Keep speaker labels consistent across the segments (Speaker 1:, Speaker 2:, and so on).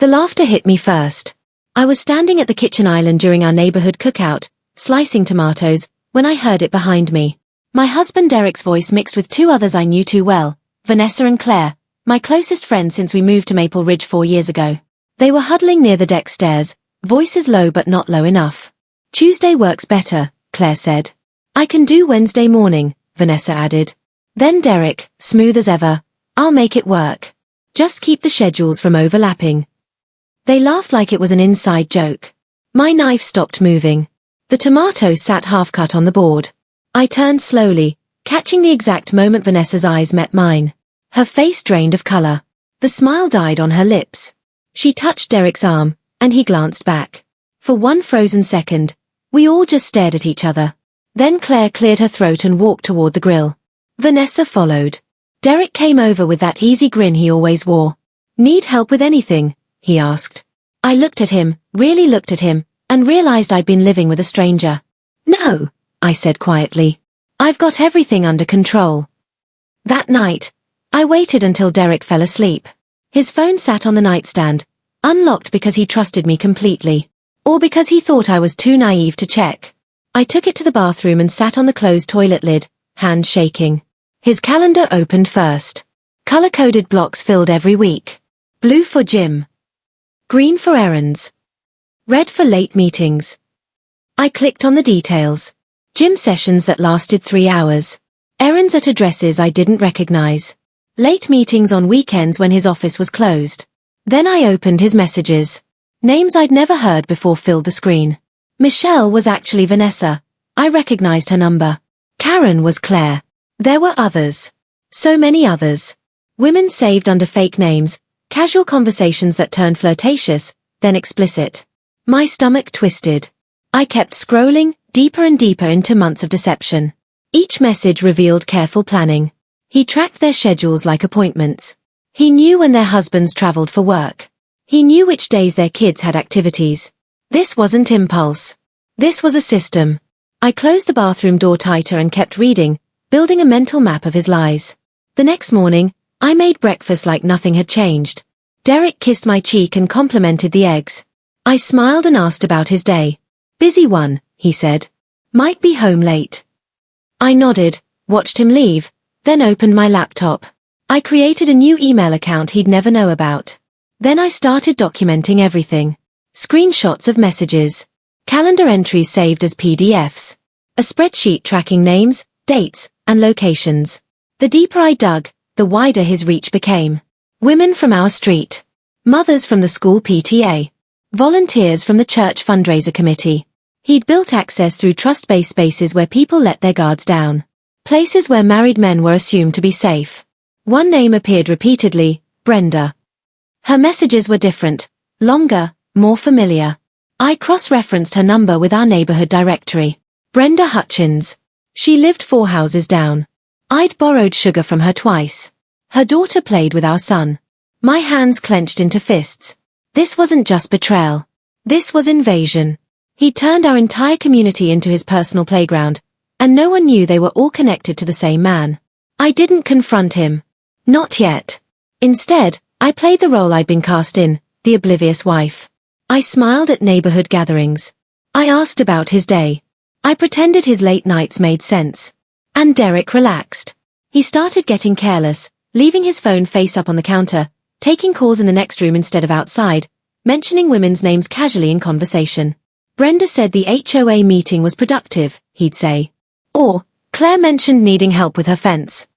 Speaker 1: The laughter hit me first. I was standing at the kitchen island during our neighborhood cookout, slicing tomatoes, when I heard it behind me. My husband Derek's voice mixed with two others I knew too well, Vanessa and Claire, my closest friends since we moved to Maple Ridge 4 years ago. They were huddling near the deck stairs, voices low but not low enough. "Tuesday works better," Claire said. "I can do Wednesday morning," Vanessa added. Then Derek, smooth as ever, "I'll make it work. Just keep the schedules from overlapping." They laughed like it was an inside joke. My knife stopped moving. The tomatoes sat half-cut on the board. I turned slowly, catching the exact moment Vanessa's eyes met mine. Her face drained of color. The smile died on her lips. She touched Derek's arm, and he glanced back. For one frozen second, we all just stared at each other. Then Claire cleared her throat and walked toward the grill. Vanessa followed. Derek came over with that easy grin he always wore. "Need help with anything?" he asked. I looked at him, really looked at him, and realized I'd been living with a stranger. "No," I said quietly. "I've got everything under control." That night, I waited until Derek fell asleep. His phone sat on the nightstand, unlocked because he trusted me completely. Or because he thought I was too naive to check. I took it to the bathroom and sat on the closed toilet lid, hand shaking. His calendar opened first. Color-coded blocks filled every week. Blue for gym. Green for errands. Red for late meetings. I clicked on the details. Gym sessions that lasted 3 hours. Errands at addresses I didn't recognize. Late meetings on weekends when his office was closed. Then I opened his messages. Names I'd never heard before filled the screen. Michelle was actually Vanessa. I recognized her number. Karen was Claire. There were others. So many others. Women saved under fake names, casual conversations that turned flirtatious, then explicit. My stomach twisted. I kept scrolling, deeper and deeper into months of deception. Each message revealed careful planning. He tracked their schedules like appointments. He knew when their husbands traveled for work. He knew which days their kids had activities. This wasn't impulse. This was a system. I closed the bathroom door tighter and kept reading, building a mental map of his lies. The next morning, I made breakfast like nothing had changed. Derek kissed my cheek and complimented the eggs. I smiled and asked about his day. "Busy one," he said. "Might be home late." I nodded, watched him leave, then opened my laptop. I created a new email account he'd never know about. Then I started documenting everything. Screenshots of messages. Calendar entries saved as PDFs. A spreadsheet tracking names, dates, and locations. The deeper I dug, the wider his reach became. Women from our street. Mothers from the school PTA. Volunteers from the church fundraiser committee. He'd built access through trust-based spaces where people let their guards down. Places where married men were assumed to be safe. One name appeared repeatedly, Brenda. Her messages were different, longer, more familiar. I cross-referenced her number with our neighborhood directory. Brenda Hutchins. She lived 4 houses down. I'd borrowed sugar from her twice. Her daughter played with our son. My hands clenched into fists. This wasn't just betrayal. This was invasion. He turned our entire community into his personal playground, and no one knew they were all connected to the same man. I didn't confront him. Not yet. Instead, I played the role I'd been cast in, the oblivious wife. I smiled at neighborhood gatherings. I asked about his day. I pretended his late nights made sense. And Derek relaxed. He started getting careless, leaving his phone face up on the counter, taking calls in the next room instead of outside, mentioning women's names casually in conversation. Brenda said the HOA meeting was productive, he'd say. Or, Claire mentioned needing help with her fence.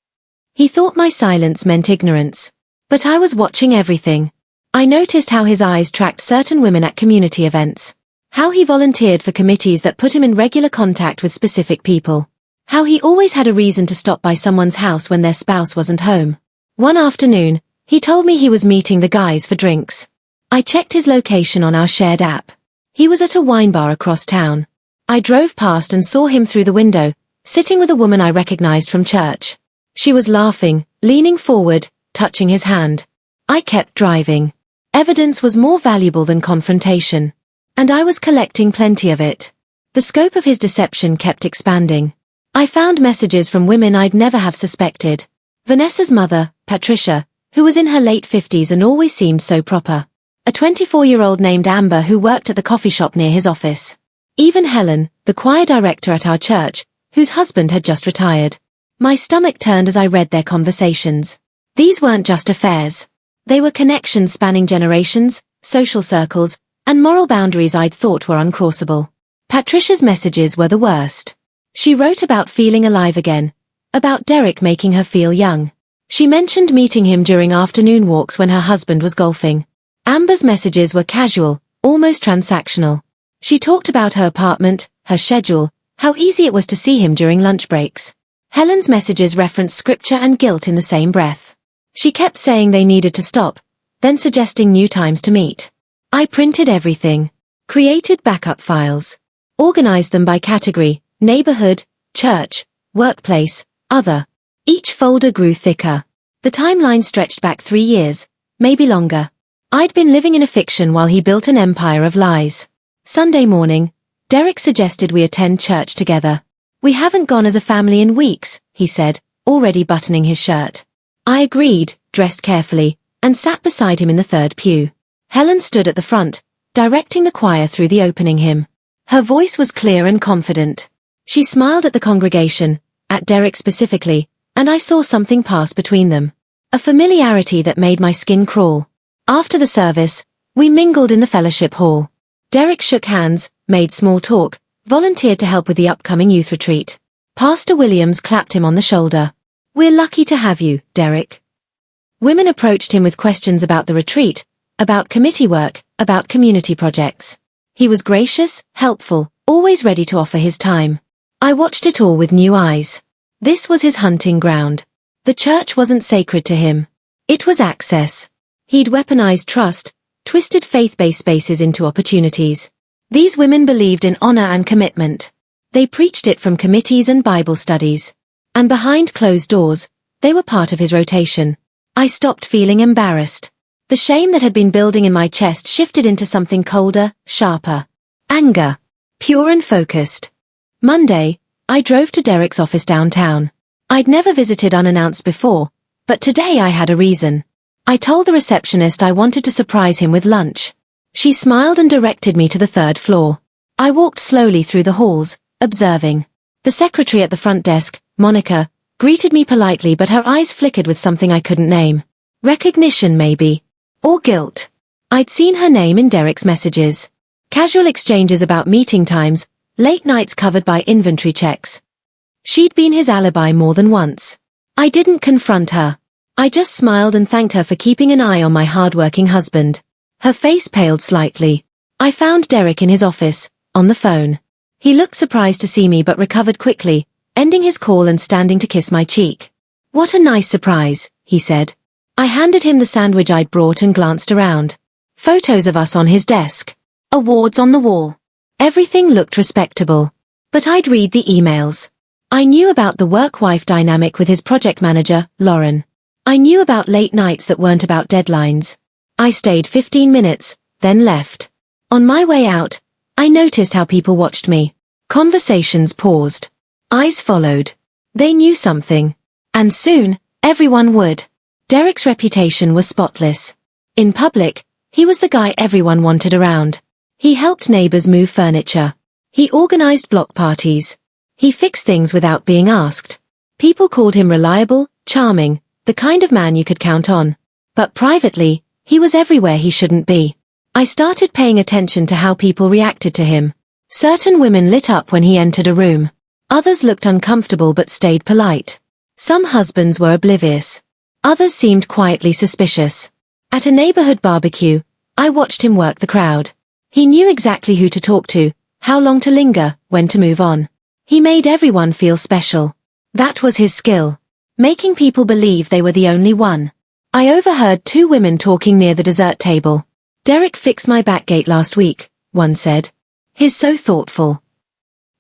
Speaker 1: He thought my silence meant ignorance. But I was watching everything. I noticed how his eyes tracked certain women at community events. How he volunteered for committees that put him in regular contact with specific people. How he always had a reason to stop by someone's house when their spouse wasn't home. One afternoon, he told me he was meeting the guys for drinks. I checked his location on our shared app. He was at a wine bar across town. I drove past and saw him through the window, sitting with a woman I recognized from church. She was laughing, leaning forward, touching his hand. I kept driving. Evidence was more valuable than confrontation. And I was collecting plenty of it. The scope of his deception kept expanding. I found messages from women I'd never have suspected. Vanessa's mother, Patricia, who was in her late 50s and always seemed so proper. a 24-year-old named Amber who worked at the coffee shop near his office. Even Helen, the choir director at our church, whose husband had just retired. My stomach turned as I read their conversations. These weren't just affairs. They were connections spanning generations, social circles, and moral boundaries I'd thought were uncrossable. Patricia's messages were the worst. She wrote about feeling alive again, about Derek making her feel young. She mentioned meeting him during afternoon walks when her husband was golfing. Amber's messages were casual, almost transactional. She talked about her apartment, her schedule, how easy it was to see him during lunch breaks. Helen's messages referenced scripture and guilt in the same breath. She kept saying they needed to stop, then suggesting new times to meet. I printed everything, created backup files, organized them by category, neighborhood, church, workplace, other. Each folder grew thicker. The timeline stretched back 3 years, maybe longer. I'd been living in a fiction while he built an empire of lies. Sunday morning, Derek suggested we attend church together. We haven't gone as a family in weeks, he said, already buttoning his shirt. I agreed, dressed carefully, and sat beside him in the third pew. Helen stood at the front, directing the choir through the opening hymn. Her voice was clear and confident. She smiled at the congregation, at Derek specifically, and I saw something pass between them. A familiarity that made my skin crawl. After the service, we mingled in the fellowship hall. Derek shook hands, made small talk, volunteered to help with the upcoming youth retreat. Pastor Williams clapped him on the shoulder. We're lucky to have you, Derek. Women approached him with questions about the retreat, about committee work, about community projects. He was gracious, helpful, always ready to offer his time. I watched it all with new eyes. This was his hunting ground. The church wasn't sacred to him. It was access. He'd weaponized trust, twisted faith-based spaces into opportunities. These women believed in honor and commitment. They preached it from committees and Bible studies. And behind closed doors, they were part of his rotation. I stopped feeling embarrassed. The shame that had been building in my chest shifted into something colder, sharper. Anger. Pure and focused. Monday, I drove to Derek's office downtown. I'd never visited unannounced before, but today I had a reason. I told the receptionist I wanted to surprise him with lunch. She smiled and directed me to the third floor. I walked slowly through the halls, observing. The secretary at the front desk, Monica, greeted me politely, but her eyes flickered with something I couldn't name. Recognition, maybe. Or guilt. I'd seen her name in Derek's messages. Casual exchanges about meeting times, late nights covered by inventory checks. She'd been his alibi more than once. I didn't confront her. I just smiled and thanked her for keeping an eye on my hard-working husband. Her face paled slightly. I found Derek in his office, on the phone. He looked surprised to see me but recovered quickly, ending his call and standing to kiss my cheek. What a nice surprise, he said. I handed him the sandwich I'd brought and glanced around. Photos of us on his desk. Awards on the wall. Everything looked respectable. But I'd read the emails. I knew about the work-wife dynamic with his project manager, Lauren. I knew about late nights that weren't about deadlines. I stayed 15 minutes, then left. On my way out, I noticed how people watched me. Conversations paused. Eyes followed. They knew something. And soon, everyone would. Derek's reputation was spotless. In public, he was the guy everyone wanted around. He helped neighbors move furniture. He organized block parties. He fixed things without being asked. People called him reliable, charming, the kind of man you could count on. But privately, he was everywhere he shouldn't be. I started paying attention to how people reacted to him. Certain women lit up when he entered a room. Others looked uncomfortable but stayed polite. Some husbands were oblivious. Others seemed quietly suspicious. At a neighborhood barbecue, I watched him work the crowd. He knew exactly who to talk to, how long to linger, when to move on. He made everyone feel special. That was his skill. Making people believe they were the only one. I overheard 2 women talking near the dessert table. Derek fixed my back gate last week, one said. He's so thoughtful.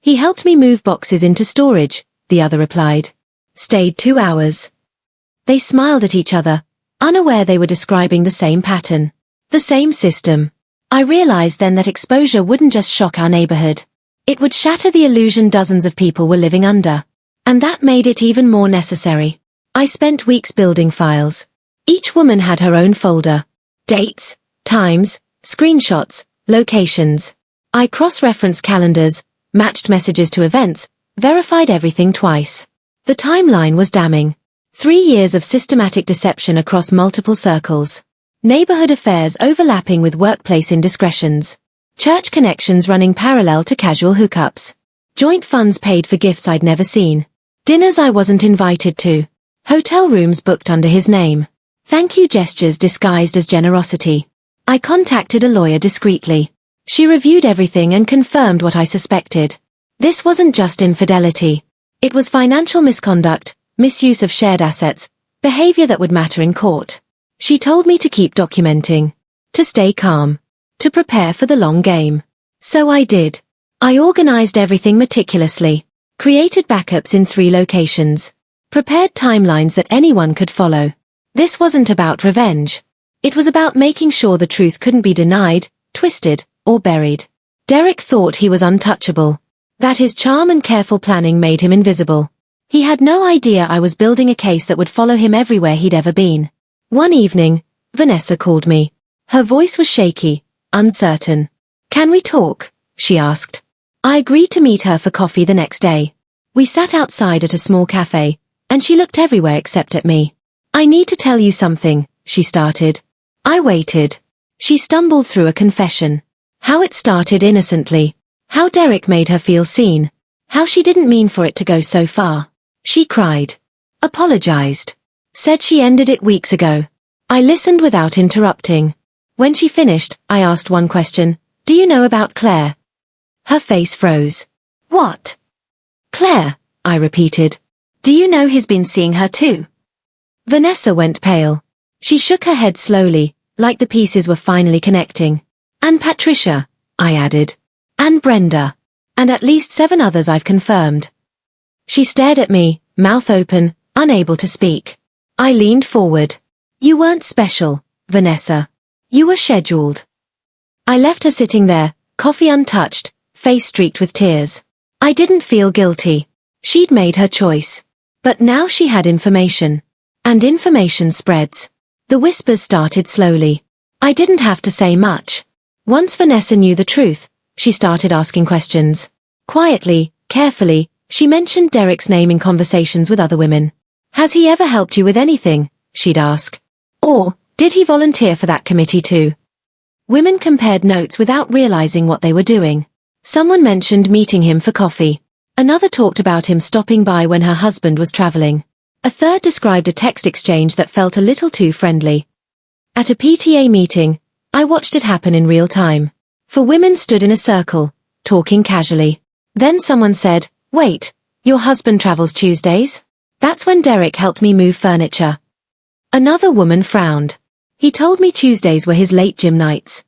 Speaker 1: He helped me move boxes into storage, the other replied. Stayed 2 hours. They smiled at each other, unaware they were describing the same pattern. The same system. I realized then that exposure wouldn't just shock our neighborhood. It would shatter the illusion dozens of people were living under. And that made it even more necessary. I spent weeks building files. Each woman had her own folder. Dates, times, screenshots, locations. I cross-referenced calendars, matched messages to events, verified everything twice. The timeline was damning. 3 years of systematic deception across multiple circles. Neighborhood affairs overlapping with workplace indiscretions. Church connections running parallel to casual hookups. Joint funds paid for gifts I'd never seen. Dinners I wasn't invited to. Hotel rooms booked under his name. Thank you gestures disguised as generosity. I contacted a lawyer discreetly. She reviewed everything and confirmed what I suspected. This wasn't just infidelity. It was financial misconduct, misuse of shared assets, behavior that would matter in court. She told me to keep documenting. To stay calm. To prepare for the long game. So I did. I organized everything meticulously. Created backups in 3 locations. Prepared timelines that anyone could follow. This wasn't about revenge. It was about making sure the truth couldn't be denied, twisted, or buried. Derek thought he was untouchable. That his charm and careful planning made him invisible. He had no idea I was building a case that would follow him everywhere he'd ever been. One evening, Vanessa called me. Her voice was shaky, uncertain. "Can we talk?" she asked. I agreed to meet her for coffee the next day. We sat outside at a small cafe, and she looked everywhere except at me. "I need to tell you something," she started. I waited. She stumbled through a confession. How it started innocently. How Derek made her feel seen. How she didn't mean for it to go so far. She cried. Apologized. Said she ended it weeks ago. I listened without interrupting. When she finished, I asked one question. "Do you know about Claire?" Her face froze. "What?" "Claire," I repeated. "Do you know he's been seeing her too?" Vanessa went pale. She shook her head slowly, like the pieces were finally connecting. "And Patricia," I added. "And Brenda. And at least 7 others I've confirmed." She stared at me, mouth open, unable to speak. I leaned forward. "You weren't special, Vanessa. You were scheduled." I left her sitting there, coffee untouched, face streaked with tears. I didn't feel guilty. She'd made her choice. But now she had information. And information spreads. The whispers started slowly. I didn't have to say much. Once Vanessa knew the truth, she started asking questions. Quietly, carefully, she mentioned Derek's name in conversations with other women. "Has he ever helped you with anything?" she'd ask. Or, "Did he volunteer for that committee too?" Women compared notes without realizing what they were doing. Someone mentioned meeting him for coffee. Another talked about him stopping by when her husband was traveling. A third described a text exchange that felt a little too friendly. At a PTA meeting, I watched it happen in real time. 4 women stood in a circle, talking casually. Then someone said, "Wait, your husband travels Tuesdays?" "That's when Derek helped me move furniture." Another woman frowned. "He told me Tuesdays were his late gym nights."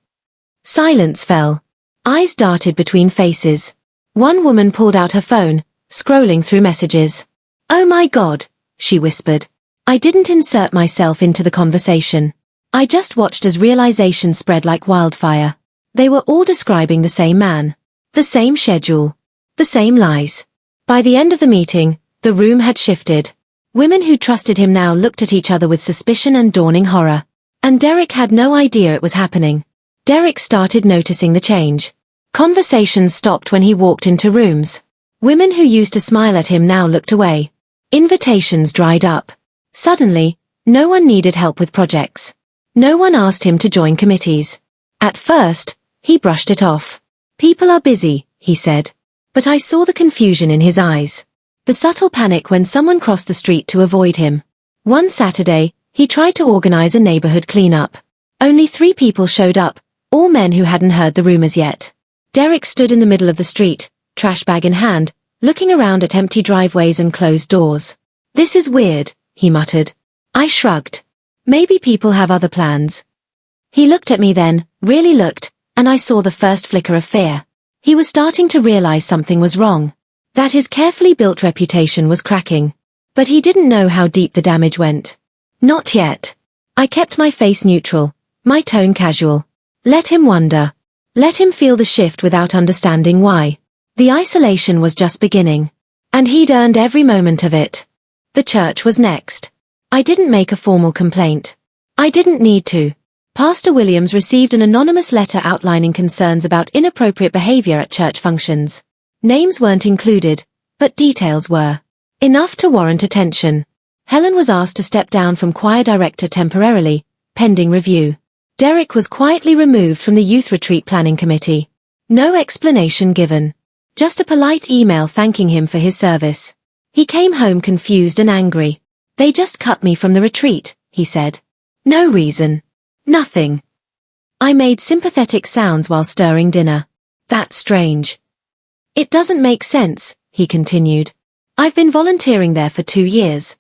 Speaker 1: Silence fell. Eyes darted between faces. One woman pulled out her phone, scrolling through messages. "Oh my God," she whispered. I didn't insert myself into the conversation. I just watched as realization spread like wildfire. They were all describing the same man. The same schedule. The same lies. By the end of the meeting, the room had shifted. Women who trusted him now looked at each other with suspicion and dawning horror. And Derek had no idea it was happening. Derek started noticing the change. Conversations stopped when he walked into rooms. Women who used to smile at him now looked away. Invitations dried up. Suddenly, no one needed help with projects. No one asked him to join committees. At first, he brushed it off. "People are busy," he said. But I saw the confusion in his eyes. The subtle panic when someone crossed the street to avoid him. One Saturday, he tried to organize a neighborhood cleanup. Only 3 people showed up, all men who hadn't heard the rumors yet. Derek stood in the middle of the street, trash bag in hand, looking around at empty driveways and closed doors. "This is weird," he muttered. I shrugged. "Maybe people have other plans." He looked at me then, really looked, and I saw the first flicker of fear. He was starting to realize something was wrong. That his carefully built reputation was cracking. But he didn't know how deep the damage went. Not yet. I kept my face neutral, my tone casual. Let him wonder. Let him feel the shift without understanding why. The isolation was just beginning. And he'd earned every moment of it. The church was next. I didn't make a formal complaint. I didn't need to. Pastor Williams received an anonymous letter outlining concerns about inappropriate behavior at church functions. Names weren't included, but details were. Enough to warrant attention. Helen was asked to step down from choir director temporarily, pending review. Derek was quietly removed from the youth retreat planning committee. No explanation given. Just a polite email thanking him for his service. He came home confused and angry. "They just cut me from the retreat," he said. "No reason. Nothing." I made sympathetic sounds while stirring dinner. "That's strange." "It doesn't make sense," he continued. "I've been volunteering there for 2 years."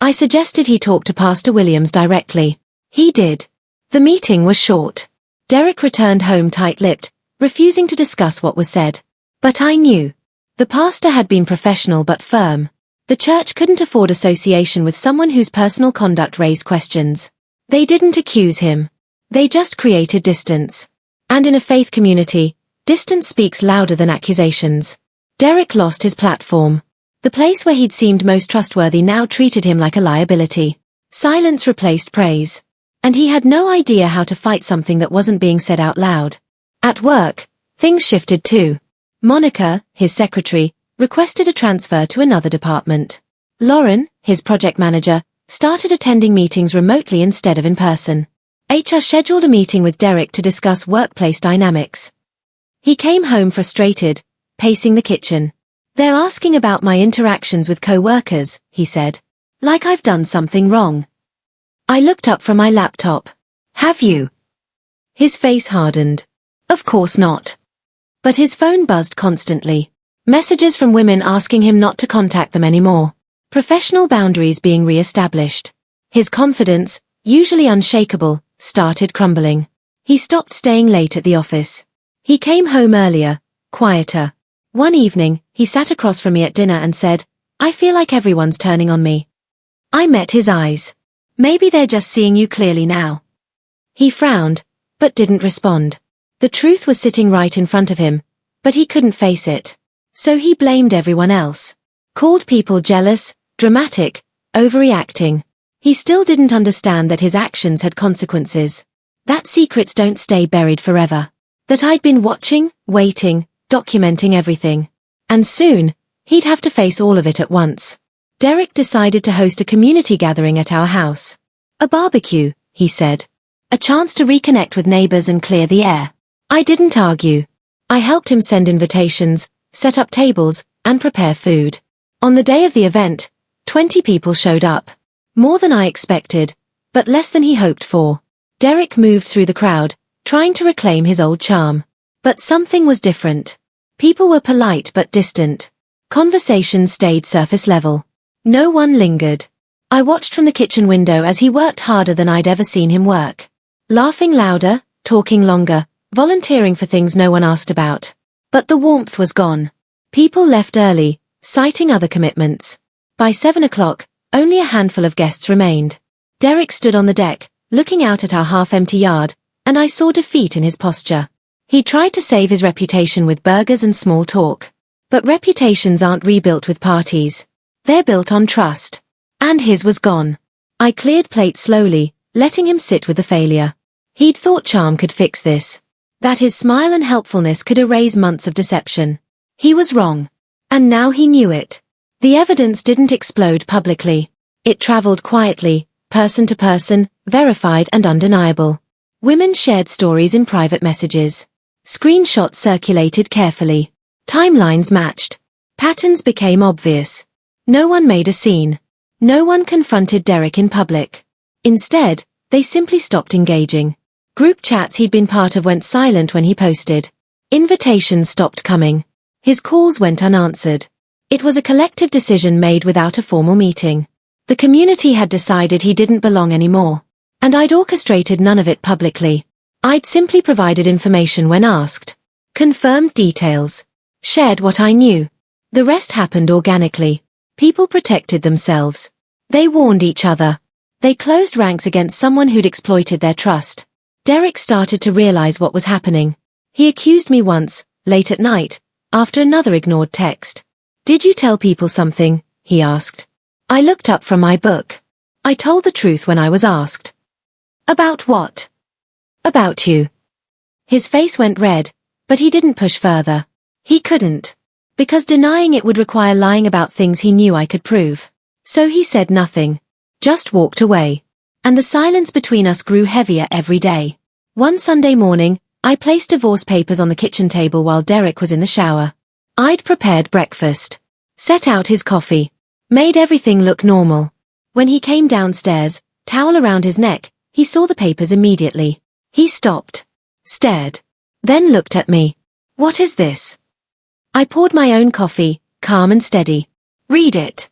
Speaker 1: I suggested he talk to Pastor Williams directly. He did. The meeting was short. Derek returned home tight-lipped, refusing to discuss what was said. But I knew. The pastor had been professional but firm. The church couldn't afford association with someone whose personal conduct raised questions. They didn't accuse him. They just created distance. And in a faith community, distance speaks louder than accusations. Derek lost his platform. The place where he'd seemed most trustworthy now treated him like a liability. Silence replaced praise. And he had no idea how to fight something that wasn't being said out loud. At work, things shifted too. Monica, his secretary, requested a transfer to another department. Lauren, his project manager, started attending meetings remotely instead of in person. HR scheduled a meeting with Derek to discuss workplace dynamics. He came home frustrated, pacing the kitchen. "They're asking about my interactions with co-workers," he said. "Like I've done something wrong." I looked up from my laptop. "Have you?" His face hardened. "Of course not." But his phone buzzed constantly. Messages from women asking him not to contact them anymore. Professional boundaries being re-established. His confidence, usually unshakable, started crumbling. He stopped staying late at the office. He came home earlier, quieter. One evening, he sat across from me at dinner and said, "I feel like everyone's turning on me." I met his eyes. "Maybe they're just seeing you clearly now." He frowned, but didn't respond. The truth was sitting right in front of him, but he couldn't face it. So he blamed everyone else. Called people jealous, dramatic, overreacting. He still didn't understand that his actions had consequences. That secrets don't stay buried forever. That I'd been watching, waiting, documenting everything. And soon, he'd have to face all of it at once. Derek decided to host a community gathering at our house. "A barbecue," he said. "A chance to reconnect with neighbors and clear the air." I didn't argue. I helped him send invitations, set up tables, and prepare food. On the day of the event, 20 people showed up. More than I expected, but less than he hoped for. Derek moved through the crowd, trying to reclaim his old charm. But something was different. People were polite but distant. Conversations stayed surface level. No one lingered. I watched from the kitchen window as he worked harder than I'd ever seen him work. Laughing louder, talking longer, volunteering for things no one asked about. But the warmth was gone. People left early, citing other commitments. By 7 o'clock, only a handful of guests remained. Derek stood on the deck, looking out at our half-empty yard, and I saw defeat in his posture. He tried to save his reputation with burgers and small talk. But reputations aren't rebuilt with parties. They're built on trust. And his was gone. I cleared plates slowly, letting him sit with the failure. He'd thought charm could fix this. That his smile and helpfulness could erase months of deception. He was wrong. And now he knew it. The evidence didn't explode publicly. It traveled quietly, person to person, verified and undeniable. Women shared stories in private messages. Screenshots circulated carefully. Timelines matched. Patterns became obvious. No one made a scene. No one confronted Derek in public. Instead, they simply stopped engaging. Group chats he'd been part of went silent when he posted. Invitations stopped coming. His calls went unanswered. It was a collective decision made without a formal meeting. The community had decided he didn't belong anymore. And I'd orchestrated none of it publicly. I'd simply provided information when asked. Confirmed details. Shared what I knew. The rest happened organically. People protected themselves. They warned each other. They closed ranks against someone who'd exploited their trust. Derek started to realize what was happening. He accused me once, late at night, after another ignored text. "Did you tell people something?" he asked. I looked up from my book. I told the truth when I was asked. "About what?" About you. His face went red, but he didn't push further. He couldn't. Because denying it would require lying about things he knew I could prove. So he said nothing. Just walked away. And the silence between us grew heavier every day. One Sunday morning, I placed divorce papers on the kitchen table while Derek was in the shower. I'd prepared breakfast. Set out his coffee. Made everything look normal. When he came downstairs, towel around his neck, he saw the papers immediately. He stopped. Stared. Then looked at me. What is this? I poured my own coffee, calm and steady. Read it.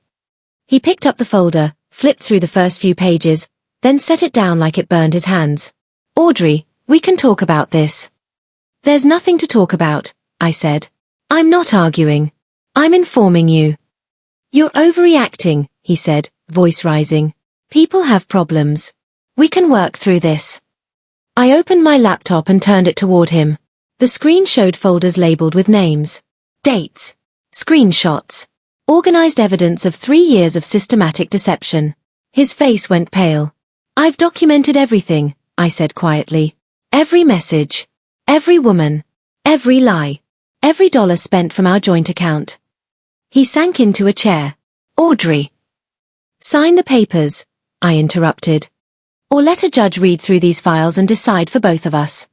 Speaker 1: He picked up the folder, flipped through the first few pages, then set it down like it burned his hands. Audrey, we can talk about this. There's nothing to talk about, I said. I'm not arguing. I'm informing you. You're overreacting, he said, voice rising. People have problems. We can work through this. I opened my laptop and turned it toward him. The screen showed folders labeled with names, dates, screenshots, organized evidence of 3 years of systematic deception. His face went pale. I've documented everything, I said quietly. Every message. Every woman. Every lie. Every dollar spent from our joint account. He sank into a chair. Audrey. Sign the papers, I interrupted. Or let a judge read through these files and decide for both of us.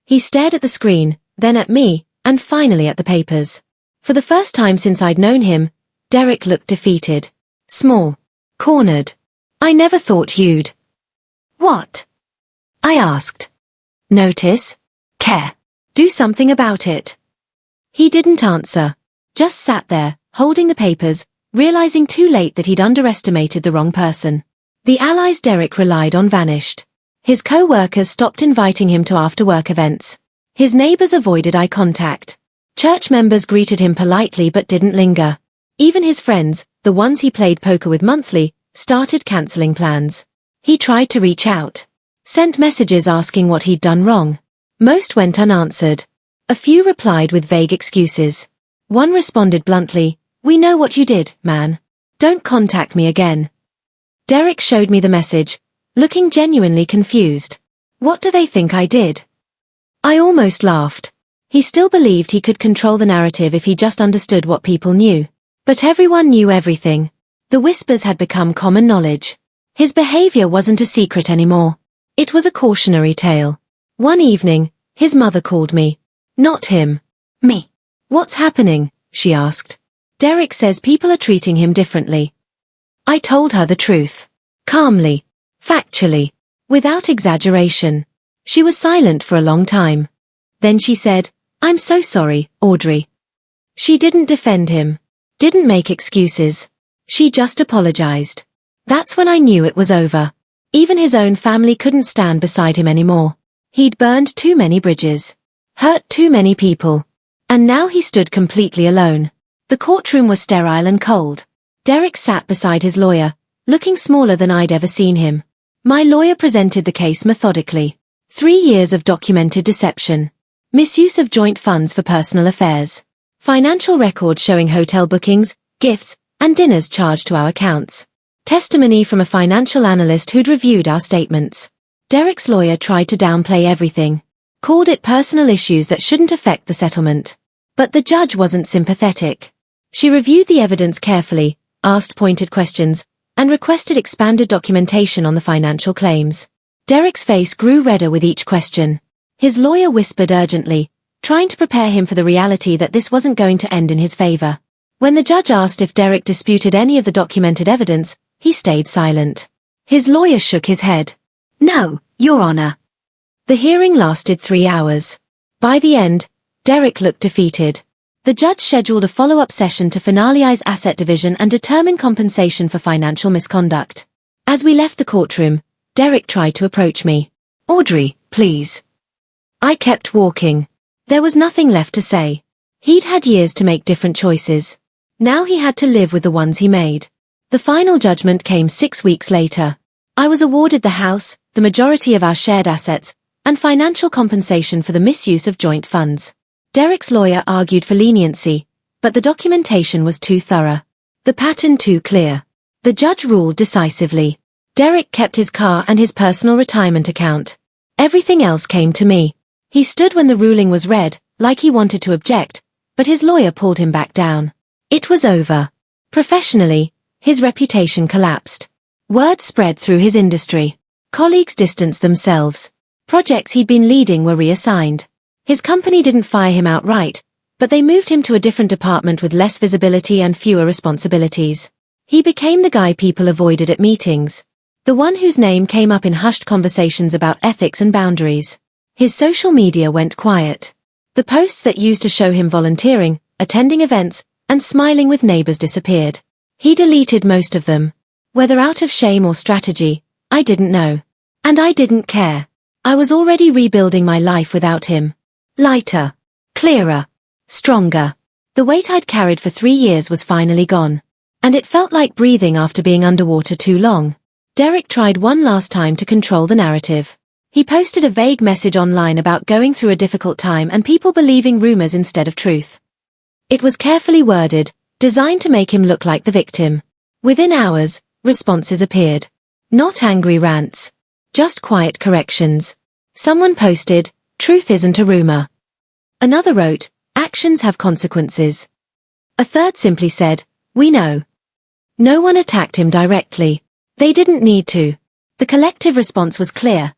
Speaker 1: He stared at the screen, then at me, and finally at the papers. For the first time since I'd known him, Derek looked defeated. Small. Cornered. I never thought you'd. What? I asked. Notice? Care? Do something about it. He didn't answer. Just sat there, holding the papers, realizing too late that he'd underestimated the wrong person. The allies Derek relied on vanished. His co-workers stopped inviting him to after-work events. His neighbors avoided eye contact. Church members greeted him politely but didn't linger. Even his friends, the ones he played poker with monthly, started canceling plans. He tried to reach out. Sent messages asking what he'd done wrong. Most went unanswered. A few replied with vague excuses. One responded bluntly, "We know what you did, man. Don't contact me again." Derek showed me the message, looking genuinely confused. What do they think I did? I almost laughed. He still believed he could control the narrative if he just understood what people knew. But everyone knew everything. The whispers had become common knowledge. His behavior wasn't a secret anymore. It was a cautionary tale. One evening, his mother called me. Not him. Me. What's happening? She asked. Derek says people are treating him differently. I told her the truth. Calmly. Factually. Without exaggeration. She was silent for a long time. Then she said, "I'm so sorry, Audrey." She didn't defend him. Didn't make excuses. She just apologized. That's when I knew it was over. Even his own family couldn't stand beside him anymore. He'd burned too many bridges. Hurt too many people. And now he stood completely alone. The courtroom was sterile and cold. Derek sat beside his lawyer, looking smaller than I'd ever seen him. My lawyer presented the case methodically. 3 years of documented deception. Misuse of joint funds for personal affairs. Financial records showing hotel bookings, gifts, and dinners charged to our accounts. Testimony from a financial analyst who'd reviewed our statements. Derek's lawyer tried to downplay everything. Called it personal issues that shouldn't affect the settlement. But the judge wasn't sympathetic. She reviewed the evidence carefully, asked pointed questions, and requested expanded documentation on the financial claims. Derek's face grew redder with each question. His lawyer whispered urgently, trying to prepare him for the reality that this wasn't going to end in his favor. When the judge asked if Derek disputed any of the documented evidence, he stayed silent. His lawyer shook his head. "No, Your Honor." The hearing lasted 3 hours. By the end, Derek looked defeated. The judge scheduled a follow-up session to finalize asset division and determine compensation for financial misconduct. As we left the courtroom, Derek tried to approach me. "Audrey, please." I kept walking. There was nothing left to say. He'd had years to make different choices. Now he had to live with the ones he made. The final judgment came 6 weeks later. I was awarded the house, the majority of our shared assets, and financial compensation for the misuse of joint funds. Derek's lawyer argued for leniency, but the documentation was too thorough. The pattern too clear. The judge ruled decisively. Derek kept his car and his personal retirement account. Everything else came to me. He stood when the ruling was read, like he wanted to object, but his lawyer pulled him back down. It was over. Professionally, his reputation collapsed. Word spread through his industry. Colleagues distanced themselves. Projects he'd been leading were reassigned. His company didn't fire him outright, but they moved him to a different department with less visibility and fewer responsibilities. He became the guy people avoided at meetings. The one whose name came up in hushed conversations about ethics and boundaries. His social media went quiet. The posts that used to show him volunteering, attending events, and smiling with neighbors disappeared. He deleted most of them. Whether out of shame or strategy, I didn't know. And I didn't care. I was already rebuilding my life without him. Lighter. Clearer. Stronger. The weight I'd carried for 3 years was finally gone. And it felt like breathing after being underwater too long. Derek tried one last time to control the narrative. He posted a vague message online about going through a difficult time and people believing rumors instead of truth. It was carefully worded, designed to make him look like the victim. Within hours, responses appeared. Not angry rants. Just quiet corrections. Someone posted, "Truth isn't a rumor." Another wrote, "Actions have consequences." A third simply said, "We know." No one attacked him directly. They didn't need to. The collective response was clear.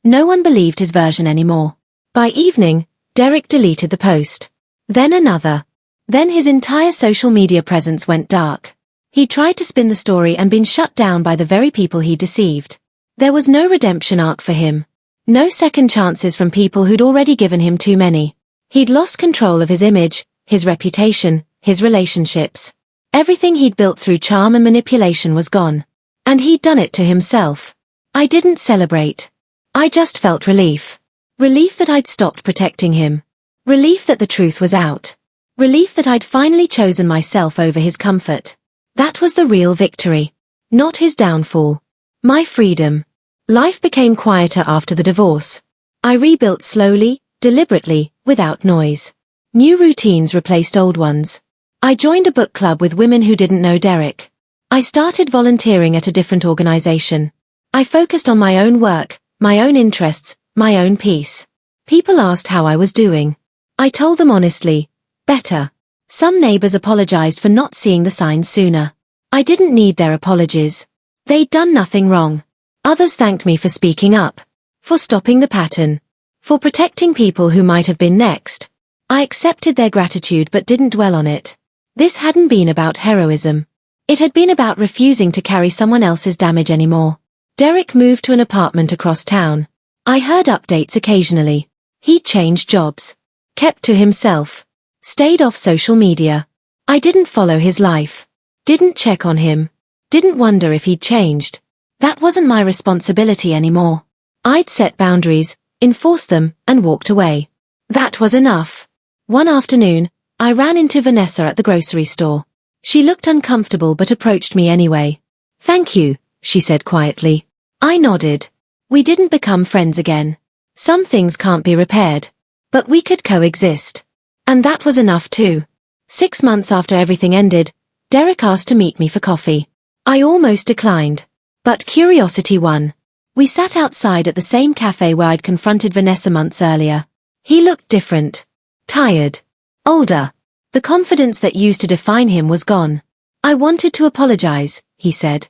Speaker 1: No one believed his version anymore. By evening, Derek deleted the post. Then another. Then his entire social media presence went dark. He tried to spin the story and been shut down by the very people he deceived. There was no redemption arc for him. No second chances from people who'd already given him too many. He'd lost control of his image, his reputation, his relationships. Everything he'd built through charm and manipulation was gone. And he'd done it to himself. I didn't celebrate. I just felt relief. Relief that I'd stopped protecting him. Relief that the truth was out. Relief that I'd finally chosen myself over his comfort. That was the real victory. Not his downfall. My freedom. Life became quieter after the divorce. I rebuilt slowly, deliberately, without noise. New routines replaced old ones. I joined a book club with women who didn't know Derek. I started volunteering at a different organization. I focused on my own work, my own interests, my own peace. People asked how I was doing. I told them honestly, better. Some neighbors apologized for not seeing the signs sooner. I didn't need their apologies. They'd done nothing wrong. Others thanked me for speaking up. For stopping the pattern. For protecting people who might have been next. I accepted their gratitude but didn't dwell on it. This hadn't been about heroism. It had been about refusing to carry someone else's damage anymore. Derek moved to an apartment across town. I heard updates occasionally. He'd changed jobs. Kept to himself. Stayed off social media. I didn't follow his life. Didn't check on him. Didn't wonder if he'd changed. That wasn't my responsibility anymore. I'd set boundaries, enforced them, and walked away. That was enough. One afternoon, I ran into Vanessa at the grocery store. She looked uncomfortable but approached me anyway. "Thank you," she said quietly. I nodded. We didn't become friends again. Some things can't be repaired. But we could coexist. And that was enough too. 6 months after everything ended, Derek asked to meet me for coffee. I almost declined. But curiosity won. We sat outside at the same cafe where I'd confronted Vanessa months earlier. He looked different. Tired. Older. The confidence that used to define him was gone. "I wanted to apologize," he said.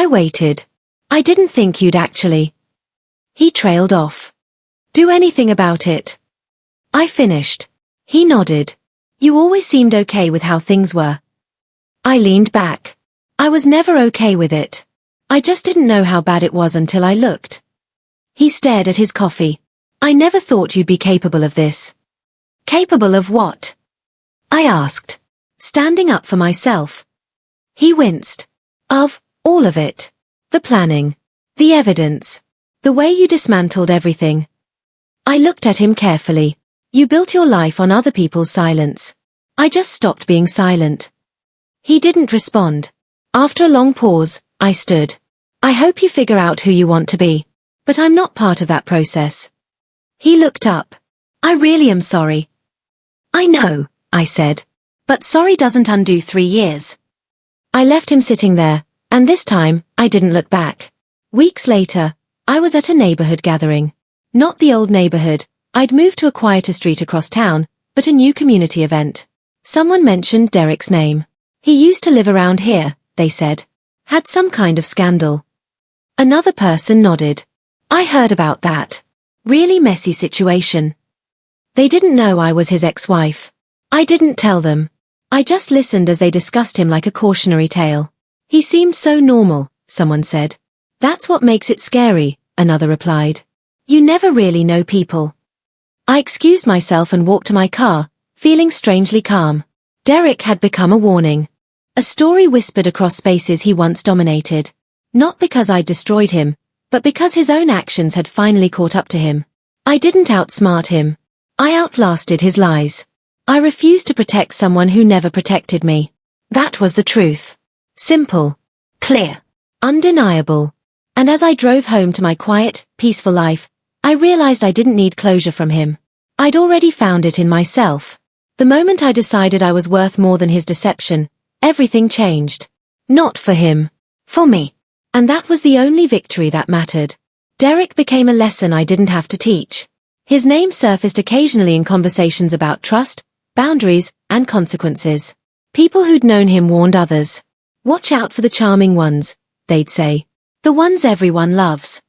Speaker 1: I waited. "I didn't think you'd actually." He trailed off. "Do anything about it." I finished. He nodded. "You always seemed okay with how things were." I leaned back. I was never okay with it. I just didn't know how bad it was until I looked. He stared at his coffee. "I never thought you'd be capable of this." "Capable of what?" I asked, standing up for myself. He winced. "Of all of it. The planning. The evidence. The way you dismantled everything." I looked at him carefully. "You built your life on other people's silence." I just stopped being silent. He didn't respond. After a long pause, I stood. "I hope you figure out who you want to be. But I'm not part of that process." He looked up. "I really am sorry." "I know," I said. "But sorry doesn't undo 3 years." I left him sitting there, and this time, I didn't look back. Weeks later, I was at a neighborhood gathering. Not the old neighborhood. I'd moved to a quieter street across town, but a new community event. Someone mentioned Derek's name. He used to live around here, they said. Had some kind of scandal. Another person nodded. I heard about that. Really messy situation. They didn't know I was his ex-wife. I didn't tell them. I just listened as they discussed him like a cautionary tale. He seemed so normal, someone said. That's what makes it scary, another replied. You never really know people. I excused myself and walked to my car, feeling strangely calm. Derek had become a warning. A story whispered across spaces he once dominated. Not because I'd destroyed him, but because his own actions had finally caught up to him. I didn't outsmart him. I outlasted his lies. I refused to protect someone who never protected me. That was the truth. Simple. Clear. Undeniable. And as I drove home to my quiet, peaceful life, I realized I didn't need closure from him. I'd already found it in myself. The moment I decided I was worth more than his deception, everything changed. Not for him. For me. And that was the only victory that mattered. Derek became a lesson I didn't have to teach. His name surfaced occasionally in conversations about trust, boundaries, and consequences. People who'd known him warned others. Watch out for the charming ones, they'd say. The ones everyone loves.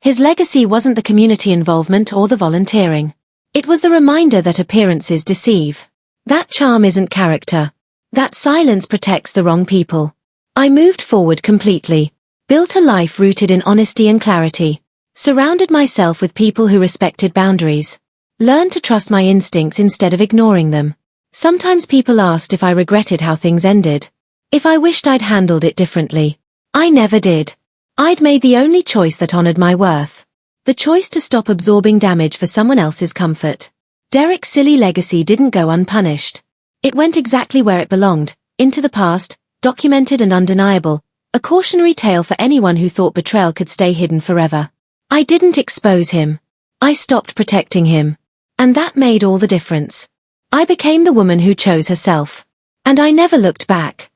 Speaker 1: His legacy wasn't the community involvement or the volunteering. It was the reminder that appearances deceive. That charm isn't character. That silence protects the wrong people. I moved forward completely. Built a life rooted in honesty and clarity. Surrounded myself with people who respected boundaries. Learned to trust my instincts instead of ignoring them. Sometimes people asked if I regretted how things ended. If I wished I'd handled it differently. I never did. I'd made the only choice that honored my worth. The choice to stop absorbing damage for someone else's comfort. Derek's silly legacy didn't go unpunished. It went exactly where it belonged, into the past, documented and undeniable, a cautionary tale for anyone who thought betrayal could stay hidden forever. I didn't expose him. I stopped protecting him. And that made all the difference. I became the woman who chose herself. And I never looked back.